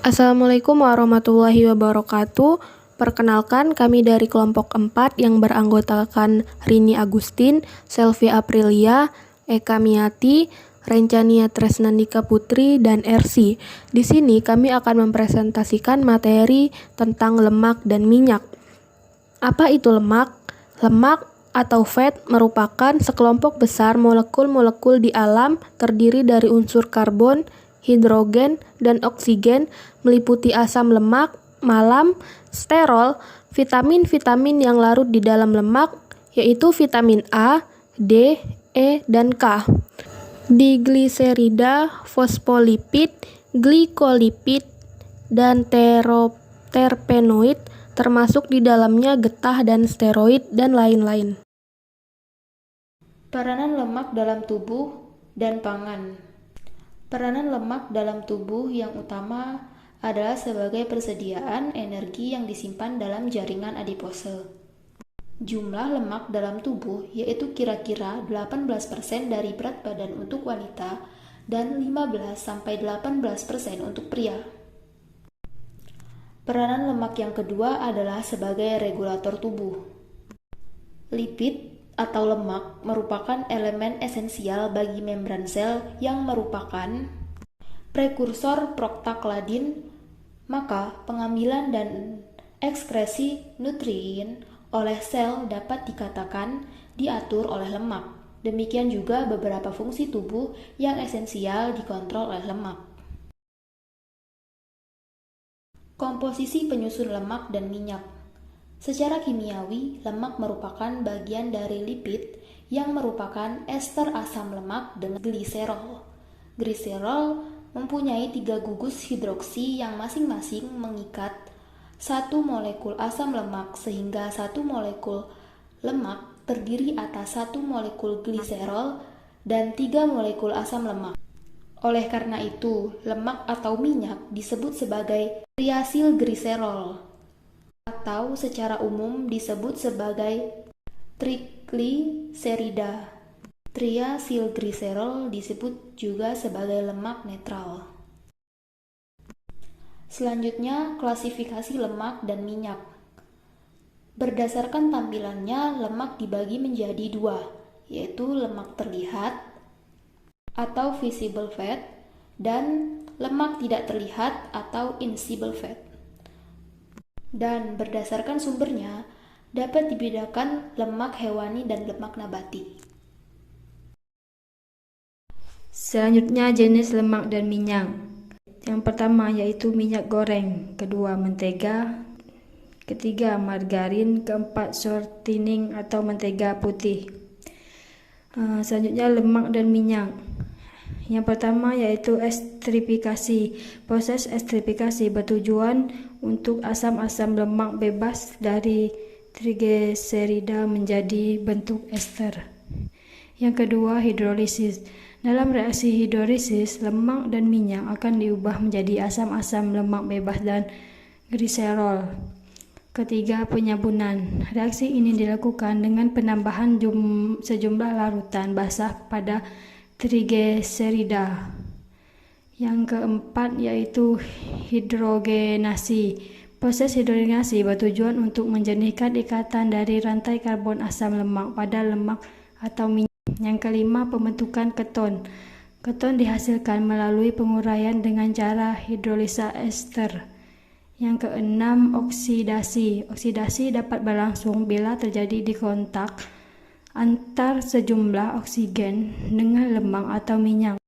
Assalamualaikum warahmatullahi wabarakatuh. Perkenalkan, kami dari kelompok 4 yang beranggotakan Rini Agustin, Selvi Aprilia, Eka Miati, Rencania Tresnandika Putri, dan Ersi. Di sini kami akan mempresentasikan materi tentang lemak dan minyak. Apa itu lemak? Lemak atau fat merupakan sekelompok besar molekul-molekul di alam terdiri dari unsur karbon, hidrogen, dan oksigen, meliputi asam lemak, malam, sterol, vitamin-vitamin yang larut di dalam lemak, yaitu vitamin A, D, E, dan K. Digliserida, fosfolipid, glikolipid, dan terpenoid, termasuk di dalamnya getah dan steroid, dan lain-lain. Peranan lemak dalam tubuh dan pangan. Peranan lemak dalam tubuh yang utama adalah sebagai persediaan energi yang disimpan dalam jaringan adipose. Jumlah lemak dalam tubuh yaitu kira-kira 18% dari berat badan untuk wanita dan 15-18% untuk pria. Peranan lemak yang kedua adalah sebagai regulator tubuh. Lipid atau lemak merupakan elemen esensial bagi membran sel yang merupakan prekursor prostaglandin, maka pengambilan dan ekskresi nutrien oleh sel dapat dikatakan diatur oleh lemak. Demikian juga beberapa fungsi tubuh yang esensial dikontrol oleh lemak. Komposisi penyusun lemak dan minyak. Secara kimiawi, lemak merupakan bagian dari lipid yang merupakan ester asam lemak dengan gliserol. Gliserol mempunyai 3 gugus hidroksi yang masing-masing mengikat satu molekul asam lemak sehingga satu molekul lemak terdiri atas satu molekul gliserol dan 3 molekul asam lemak. Oleh karena itu, lemak atau minyak disebut sebagai triasilgliserol atau secara umum disebut sebagai trigliserida. Triasilgliserol disebut juga sebagai lemak netral. Selanjutnya, klasifikasi lemak dan minyak. Berdasarkan tampilannya, lemak dibagi menjadi 2, yaitu lemak terlihat atau visible fat dan lemak tidak terlihat atau invisible fat. Dan berdasarkan sumbernya, dapat dibedakan lemak hewani dan lemak nabati. Selanjutnya jenis lemak dan minyak. Yang pertama yaitu minyak goreng, kedua mentega, ketiga margarin, keempat shortening atau mentega putih. Selanjutnya lemak dan minyak. Yang pertama yaitu esterifikasi. Proses esterifikasi bertujuan untuk asam-asam lemak bebas dari trigliserida menjadi bentuk ester. Yang kedua hidrolisis. Dalam reaksi hidrolisis, lemak dan minyak akan diubah menjadi asam-asam lemak bebas dan gliserol. Ketiga, penyabunan. Reaksi ini dilakukan dengan penambahan sejumlah larutan basah pada trigliserida. Yang keempat yaitu hidrogenasi. Proses hidrogenasi bertujuan untuk menjernihkan ikatan dari rantai karbon asam lemak pada lemak atau minyak. Yang kelima, pembentukan keton. Keton dihasilkan melalui penguraian dengan cara hidrolisa ester. Yang keenam, oksidasi. Oksidasi dapat berlangsung bila terjadi di kontak antar sejumlah oksigen dengan lemak atau minyak.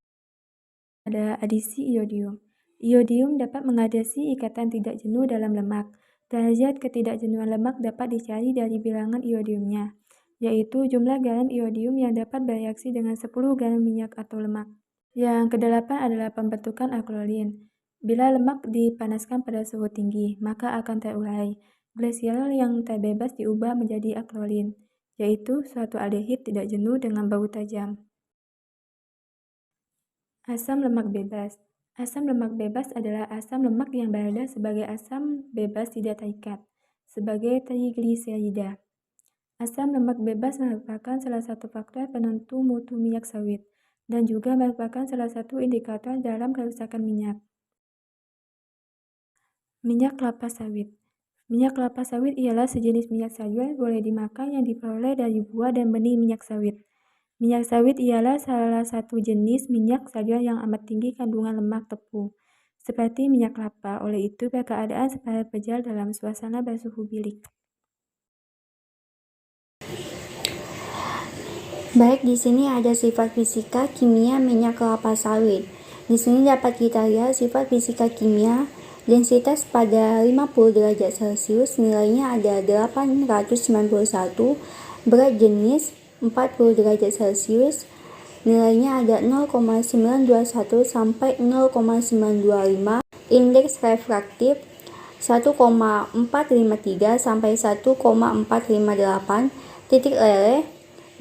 Ada adisi iodium. Iodium dapat mengadasi ikatan tidak jenuh dalam lemak. Derajat ketidakjenuhan lemak dapat dicari dari bilangan iodiumnya, yaitu jumlah garam iodium yang dapat bereaksi dengan 10 garam minyak atau lemak. Yang kedelapan adalah pembentukan alkoholin. Bila lemak dipanaskan pada suhu tinggi, maka akan terurai. Gliserol yang terbebas diubah menjadi alkoholin, yaitu suatu aldehid tidak jenuh dengan bau tajam. Asam lemak bebas. Asam lemak bebas adalah asam lemak yang berada sebagai asam bebas tidak terikat, sebagai trigliserida. Asam lemak bebas merupakan salah satu faktor penentu mutu minyak sawit dan juga merupakan salah satu indikator dalam kerusakan minyak. Minyak kelapa sawit. Minyak kelapa sawit ialah sejenis minyak sayur boleh dimakan yang diperoleh dari buah dan benih minyak sawit. Minyak sawit ialah salah satu jenis minyak sayur yang amat tinggi kandungan lemak tepung, seperti minyak kelapa. Oleh itu, berkeadaan separuh dalam suasana bersuhu bilik. Baik, di sini ada sifat fisika kimia minyak kelapa sawit. Di sini dapat kita lihat sifat fisika kimia. Densitas pada 50 derajat Celcius nilainya ada 891, berat jenis 40 derajat Celcius nilainya ada 0,921 sampai 0,925, indeks refraktif 1,453 sampai 1,458, titik leleh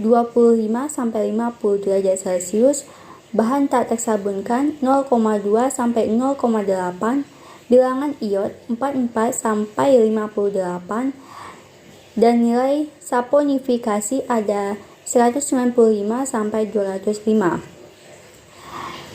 25 sampai 50 derajat Celcius, bahan tak tersabunkan 0,2 sampai 0,8, bilangan iod 44 sampai 58, dan nilai saponifikasi ada 195 sampai 205.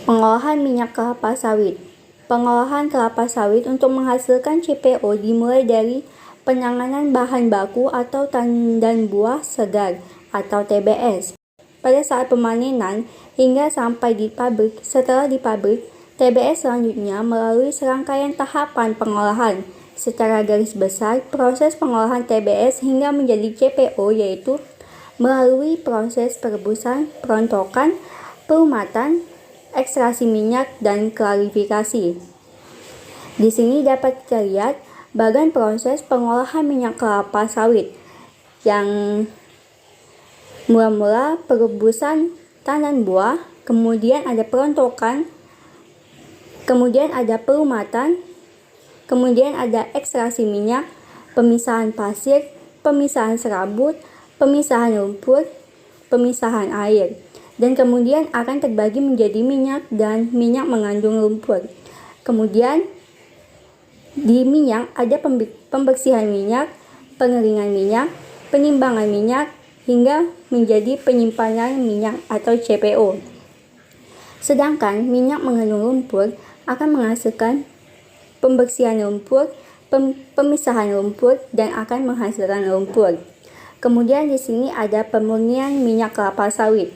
Pengolahan minyak kelapa sawit. Pengolahan kelapa sawit untuk menghasilkan CPO dimulai dari penanganan bahan baku atau tandan buah segar atau TBS pada saat pemanenan hingga sampai di pabrik. Setelah di pabrik, TBS selanjutnya melalui serangkaian tahapan pengolahan. Secara garis besar, proses pengolahan TBS hingga menjadi CPO yaitu melalui proses perebusan, perontokan, perumatan, ekstraksi minyak, dan klarifikasi. Di sini dapat kita lihat bagian proses pengolahan minyak kelapa sawit yang mula-mula perebusan tandan buah, kemudian ada perontokan, kemudian ada perumatan, kemudian ada ekstraksi minyak, pemisahan pasir, pemisahan serabut, pemisahan lumpur, pemisahan air, dan kemudian akan terbagi menjadi minyak dan minyak mengandung lumpur. Kemudian di minyak ada pembersihan minyak, pengeringan minyak, penimbangan minyak, hingga menjadi penyimpanan minyak atau CPO. Sedangkan minyak mengandung lumpur akan menghasilkan pembersihan lumpur, pemisahan lumpur, dan akan menghasilkan lumpur. Kemudian di sini ada pemurnian minyak kelapa sawit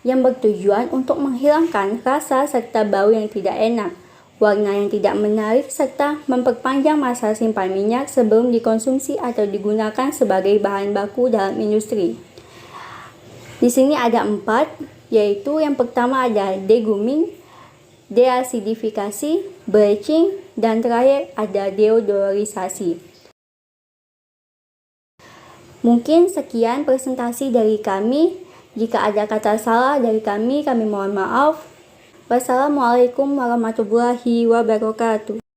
yang bertujuan untuk menghilangkan rasa serta bau yang tidak enak, warna yang tidak menarik, serta memperpanjang masa simpan minyak sebelum dikonsumsi atau digunakan sebagai bahan baku dalam industri. Di sini ada 4, yaitu yang pertama ada deguming, deasidifikasi, bleaching, dan terakhir ada deodorisasi. Mungkin sekian presentasi dari kami. Jika ada kata salah dari kami mohon maaf. Wassalamualaikum warahmatullahi wabarakatuh.